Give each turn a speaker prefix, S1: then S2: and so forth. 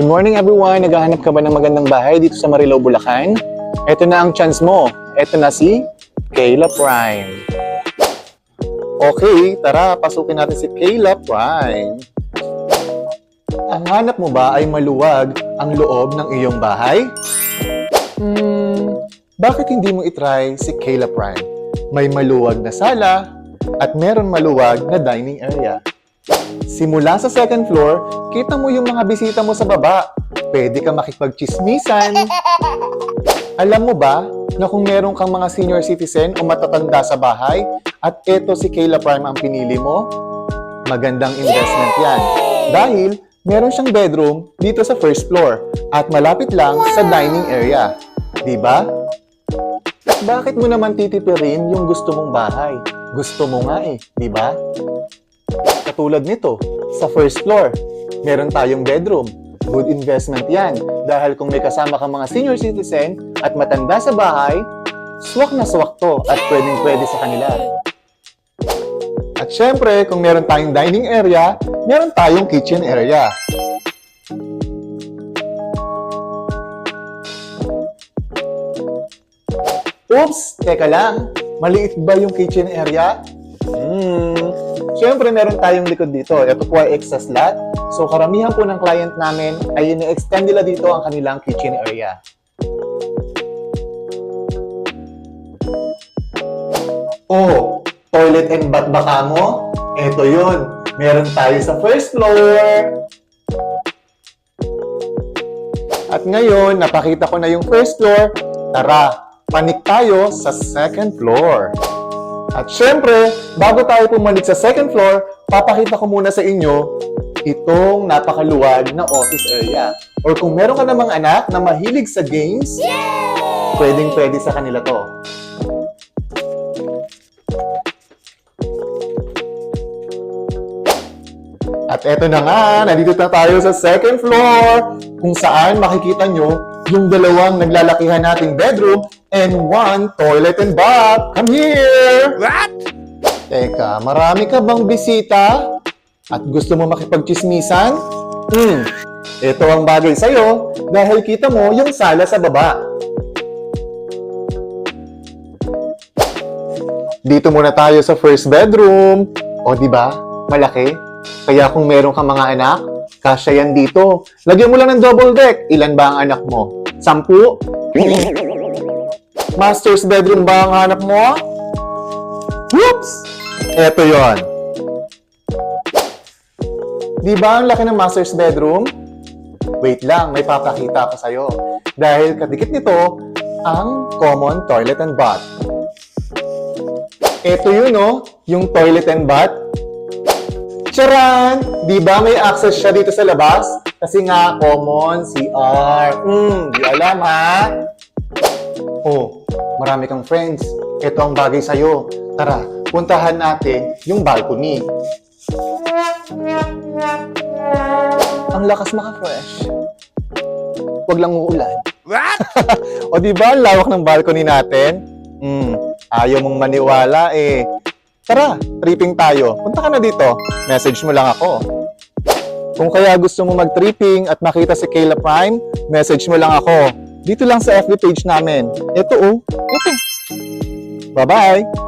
S1: Good morning everyone! Naghahanap ka ba ng magandang bahay dito sa Marilao, Bulacan? Ito na ang chance mo. Ito na si Kayla Prime. Okay, tara, pasukin natin si Kayla Prime. Ang hanap mo ba ay maluwag ang loob ng iyong bahay? Bakit hindi mo itry si Kayla Prime? May maluwag na sala at meron maluwag na dining area. Simula sa second floor, kita mo yung mga bisita mo sa baba. Pwede ka makipagchismisan. Alam mo ba na kung meron kang mga senior citizen o matatanda sa bahay at eto si Kayla Prime ang pinili mo, magandang investment yan. Dahil meron siyang bedroom dito sa first floor at malapit lang sa dining area. Diba? Bakit mo naman titipirin yung gusto mong bahay? Gusto mo nga eh, diba? Katulad nito, sa first floor, meron tayong bedroom. Good investment yan. Dahil kung may kasama kang mga senior citizen at matanda sa bahay, swak na swak to at pwedeng-pwede sa kanila. At syempre, kung meron tayong dining area, meron tayong kitchen area. Oops! Teka lang, maliit ba yung kitchen area? Siyempre, meron tayong likod dito. Ito po ay extra slot. So, karamihan po ng client namin ay ini-extend nila dito ang kanilang kitchen area. Oh, toilet and bath ba mo? Ito yun. Meron tayo sa first floor. At ngayon, napakita ko na yung first floor. Tara, panik tayo sa second floor. At syempre, bago tayo pumanik sa second floor, papakita ko muna sa inyo itong napakaluwag na office area. Or kung meron ka namang anak na mahilig sa games, pwedeng-pwede sa kanila to. At eto na nga, nandito na tayo sa second floor, kung saan makikita nyo yung dalawang naglalakihan nating bedroom and one toilet and bath. Come here!
S2: What?
S1: Teka, marami ka bang bisita? At gusto mo makipagchismisan? Ito ang bagay sa'yo dahil kita mo yung sala sa baba. Dito muna tayo sa first bedroom. O diba? Malaki. Kaya kung meron kang mga anak, kasya yan dito. Lagyan mo lang ng double deck. Ilan ba ang anak mo? 10? Master's bedroom ba ang hanap mo? Whoops! Eto yon. Di ba ang laki ng master's bedroom? Wait lang, may papakita ko sa'yo. Dahil kadikit nito, ang common toilet and bath. Eto yun, oh, yung toilet and bath. Charan! Di ba may access siya dito sa labas? Kasi nga, common CR. Di alam, ha? Oh, marami kang friends. Ito ang bagay sa'yo. Tara, puntahan natin yung balcony. Ang lakas maka-fresh. Huwag lang uulan.
S2: What?
S1: O diba, ang lawak ng balcony natin? Ayaw mong maniwala eh. Tara, tripping tayo. Punta ka na dito. Message mo lang ako. Kung kaya gusto mo mag-tripping at makita si Kayla Prime, message mo lang ako. Dito lang sa FB page namin. Ito oh. Ito. Bye-bye!